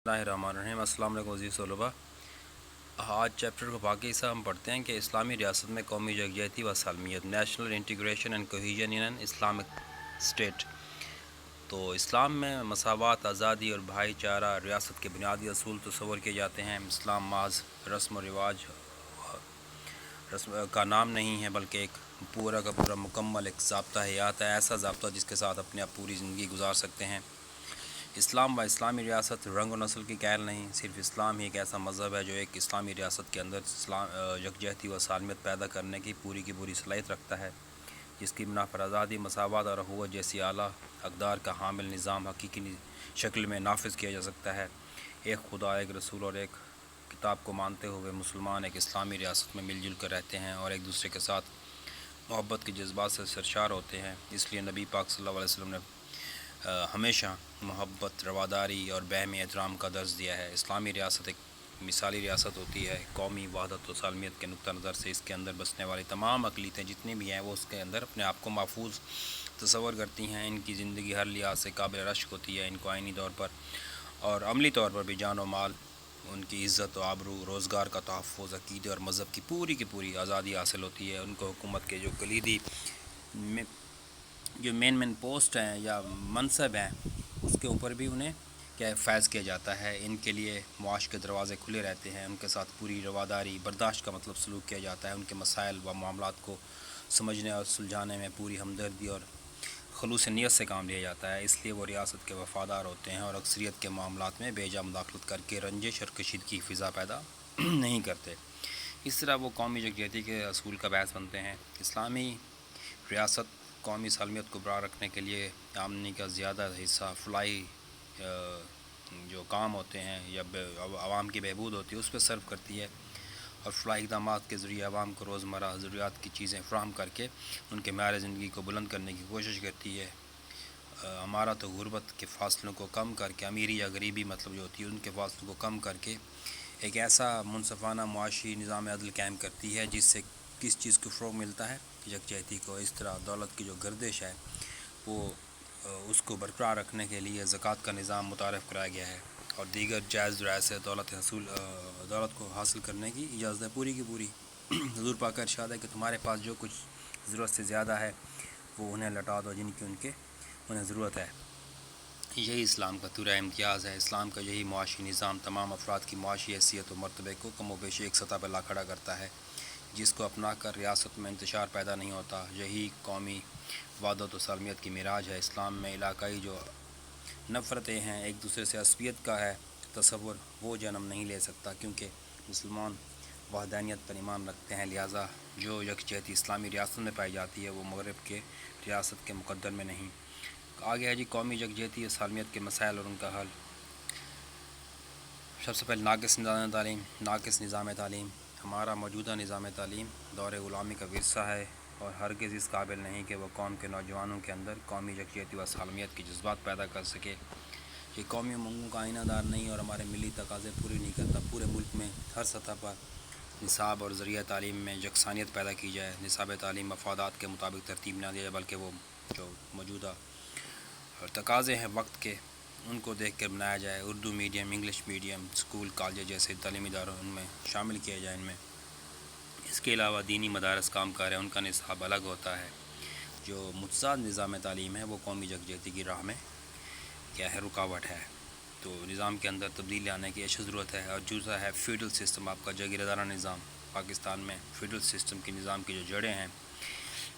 Bismillahirrahmanirrahim। अस्सलाम वालेकुम अज़ीज़ तलबा। आज चैप्टर को बाकी हिस्सा हम पढ़ते हैं कि इस्लामी रियासत में कौमी यकजहती व सालमियत, national integration and cohesion in an Islamic state. तो इस्लाम में मसावत, आज़ादी और भाईचारा रियासत के बुनियादी असूल तस्वर किए जाते हैं। इस्लाम माज रस्म व रिवाज का नाम नहीं है, बल्कि एक पूरा का पूरा मुकम्मल एक ज़ाब्ता हयात है, ऐसा ज़ाब्ता जिसके साथ अपने आप पूरी ज़िंदगी गुजार सकते हैं। इस्लाम व इस्लामी रियासत रंग व नस्ल की कैल नहीं, सिर्फ इस्लाम ही एक ऐसा मज़हब है जो एक इस्लामी रियासत के अंदर यकजहती व सालमियत पैदा करने की पूरी सलाहियत रखता है, जिसकी बिना पर आज़ादी, मसावत और अखुवत जैसी आला अक़दार का हामिल निज़ाम हकीकी शक्ल में नाफिज किया जा सकता है। एक खुदा, एक रसूल और एक किताब को मानते हुए मुसलमान एक इस्लामी रियासत में मिलजुल कर रहते हैं और एक दूसरे के साथ मोहब्बत के जज्बात से सरशार होते हैं। इसलिए नबी पाक सल्लल्लाहु अलैहि वसल्लम ने हमेशा मोहब्बत, रवादारी और बहम एहतराम का दर्ज दिया है। इस्लामी रियासत एक मिसाली रियासत होती है। कौमी वहदत व सालमियत के नुक्ता नज़र से इसके अंदर बसने वाली तमाम अक़लीतें जितनी भी हैं वो उसके अंदर अपने आप को महफूज तस्वर करती हैं। इनकी ज़िंदगी हर लिहाज से काबिल रश्क होती है। इनको आइनी तौर पर और अमली तौर पर भी जान व माल, उनकी इज़्ज़त व आबरू, रोज़गार का तहफ़्फ़ुज़, अक़ीदे और मज़हब की पूरी आज़ादी हासिल होती है। उनको हुकूमत के जो कलीदी जो मेन पोस्ट हैं या मनसब हैं उसके ऊपर भी उन्हें फ़ैज़ किया जाता है। इनके लिए मुआश के दरवाज़े खुले रहते हैं। उनके साथ पूरी रवादारी, बर्दाश्त का मतलब सलूक किया जाता है। उनके मसाइल व मामलात को समझने और सुलझाने में पूरी हमदर्दी और खलूस नीयत से काम लिया जाता है। इसलिए वो रियासत के वफ़ादार होते हैं और अक्सरियत के मामलात में बेजा मुदाखलत करके रंजिश और कशीदगी की फ़िज़ा पैदा नहीं करते। इस तरह वो कौमी यकजहती के असूल का बायस बनते हैं। इस्लामी रियासत कौमी सालमियत को बरकरार रखने के लिए आमदनी का ज़्यादा हिस्सा फलाई जो काम होते हैं या आवाम की बहबूद होती है उस पर सर्व करती है और फलाई इक़दाम के ज़रिए आवाम को रोज़मर्रा ज़रूरियात की चीज़ें फ़राहम करके उनके मेयार ज़िंदगी को बुलंद करने की कोशिश करती है। हमारा तो गुर्बत के फ़ासलों को कम करके, अमीरी या गरीबी मतलब जो होती है उनके फ़ासलों को कम करके एक ऐसा मुनसफ़ाना मुआशी निज़ाम अदल कायम करती है जिससे किस चीज़ को फ़रोग़ मिलता है, यकजहती को। इस तरह दौलत की जो गर्दिश है वो उसको बरकरार रखने के लिए ज़कात का निज़ाम मुतारफ़ कराया गया है और दीगर जायज़ ज़राए से दौलत को हासिल करने की इजाज़त है पूरी की पूरी। हुज़ूर पाक का इरशाद है कि तुम्हारे पास जो कुछ ज़रूरत से ज़्यादा है वो उन्हें लौटा दो जिनकी उन्हें ज़रूरत है। यही इस्लाम का तुरा इम्तियाज़ है। इस्लाम का यही मुआशी निज़ाम तमाम अफराद की मुआशी हैसियत व मर्तबे को कम व बेश एक सतह पर ला खड़ा करता है, जिसको अपना कर रियासत में इंतशार पैदा नहीं होता। यही कौमी वहदत व सालमियत की मिराज है। इस्लाम में इलाकाई जो नफ़रतें हैं, एक दूसरे से असबियत का है तसव्वुर, वो जन्म नहीं ले सकता, क्योंकि मुसलमान वहदानियत पर ईमान रखते हैं। लिहाजा जो यकजहती इस्लामी रियासत में पाई जाती है वो मगरब के रियासत के मुक़द्दर में नहीं। आगे है जी कौमी यकजहती सालमियत के मसाइल और उनका हल। सबसे पहले नाक़िस निज़ाम तालीम। हमारा मौजूदा निज़ाम तालीम दौर ग़ुलामी का विरसा है और हरगिज़ इस काबिल नहीं कि वह कौम के नौजवानों के अंदर कौमी यकजहती व सालमियत के जज्बात पैदा कर सके। ये कौमी उमंगों का आइनादार नहीं और हमारे मिली तकाज़े पूरी नहीं करता। पूरे मुल्क में हर सतह पर निसाब और ज़रिया तालीम में यकसानियत पैदा की जाए। निसाब तालीम मफादात के मुताबिक तरतीब ना दिया जाए, बल्कि वो जो मौजूदा तकाज़े हैं वक्त के उनको देख कर बनाया जाए। Urdu medium, English medium, school, college जैसे तालीमी इदारों उनमें शामिल किया जाए इनमें। इसके अलावा दीनी मदारस काम कर रहे हैं, उनका निसाब अलग होता है। जो मुतज़ाद निज़ाम तालीम है वो कौमी यकजहती की राह में क्या है, रुकावट है। तो निज़ाम के अंदर तब्दीली आने की अशद ज़रूरत है। और दूसरा है फ़ीडल सिस्टम, आपका जागीरदारा निज़ाम। पाकिस्तान में फ़ीडल सिस्टम के निज़ाम की जो जड़ें हैं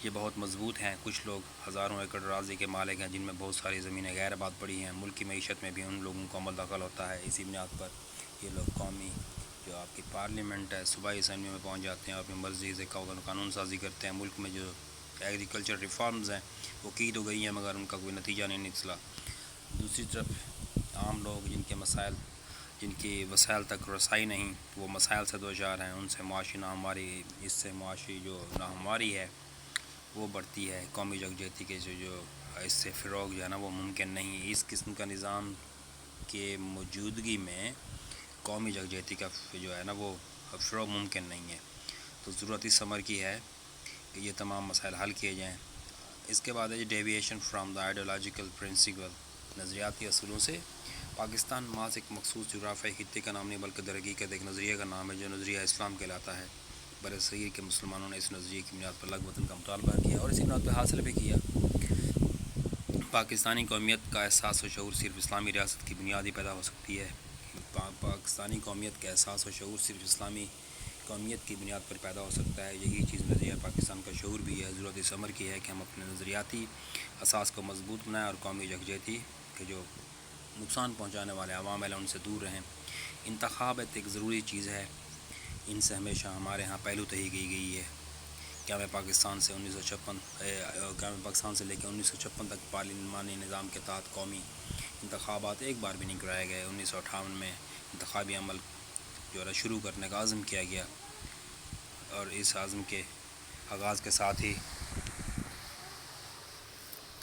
ये बहुत मजबूत हैं। कुछ लोग हज़ारों एकड़ अराज़ी के मालिक हैं जिनमें बहुत सारी ज़मीनें गैर आबाद पड़ी हैं। मुल्क की मईशत में भी उन लोगों को अमल दखल होता है। इसी बुनियाद पर ये लोग कौमी जो आपकी पार्लियामेंट है, सूबाई असम्बली में पहुँच जाते हैं और अपनी मर्ज़ी से कानून साजी करते हैं। मुल्क में जो एग्रीकल्चर रिफॉर्म्स हैं वो की तो गई हैं मगर उनका कोई नतीजा नहीं निकला। दूसरी तरफ आम लोग जिनकी वसाइल तक रसाई नहीं, वो मसाइल से दो चार हैं, उनसे मुआशी नाहमारी, इससे मुआशी जो नाहमारी है वो बढ़ती है। कौमी यकजहती के जो इससे फ़रोग़ जो है ना वो मुमकिन नहीं। इस किस्म का निज़ाम के मौजूदगी में कौमी यकजहती का जो है ना वो फ़रोग़ मुमकिन नहीं है। तो ज़रूरत इस अमर की है कि ये तमाम मसाइल हल किए जाएँ। इसके बाद है deviation from the ideological principle, नज़रियाती असूलों से پاکستان محض ایک مخصوص جغرافیائی خطے کا نام نہیں بلکہ در حقیقت ایک نظریے کا نام ہے جو نظریہ اسلام کہلاتا ہے۔ برصغیر کے مسلمانوں نے اس نظریے کی بنیاد پر الگ وطن کا مطالبہ کیا اور اسی بنیاد پر حاصل بھی کیا۔ پاکستانی قومیت کا احساس و شعور صرف اسلامی ریاست کی بنیاد ہی پیدا ہو سکتی ہے۔ پاکستانی قومیت کا احساس و شعور صرف اسلامی قومیت کی بنیاد پر پیدا ہو سکتا ہے۔ یہی چیز نظریہ پاکستان کا شعور بھی ہے۔ ضرورت اس امر کی ہے کہ ہم اپنے نظریاتی اساس کو مضبوط بنائیں اور قومی یکجہتی کے جو نقصان پہنچانے والے عوامل ہیں ان سے دور رہیں۔ انتخابات ایک ضروری چیز ہے، ان سے ہمیشہ ہمارے ہاں پہلو تہی گئی ہے۔ کیا میں پاکستان سے 1956 سے لے کے 1956 تک پارلیمانی نظام کے تحت قومی انتخابات ایک بار بھی نہیں کرائے گئے۔ 1958 میں انتخابی عمل جو ہے شروع کرنے کا عزم کیا گیا اور اس عزم کے آغاز کے ساتھ ہی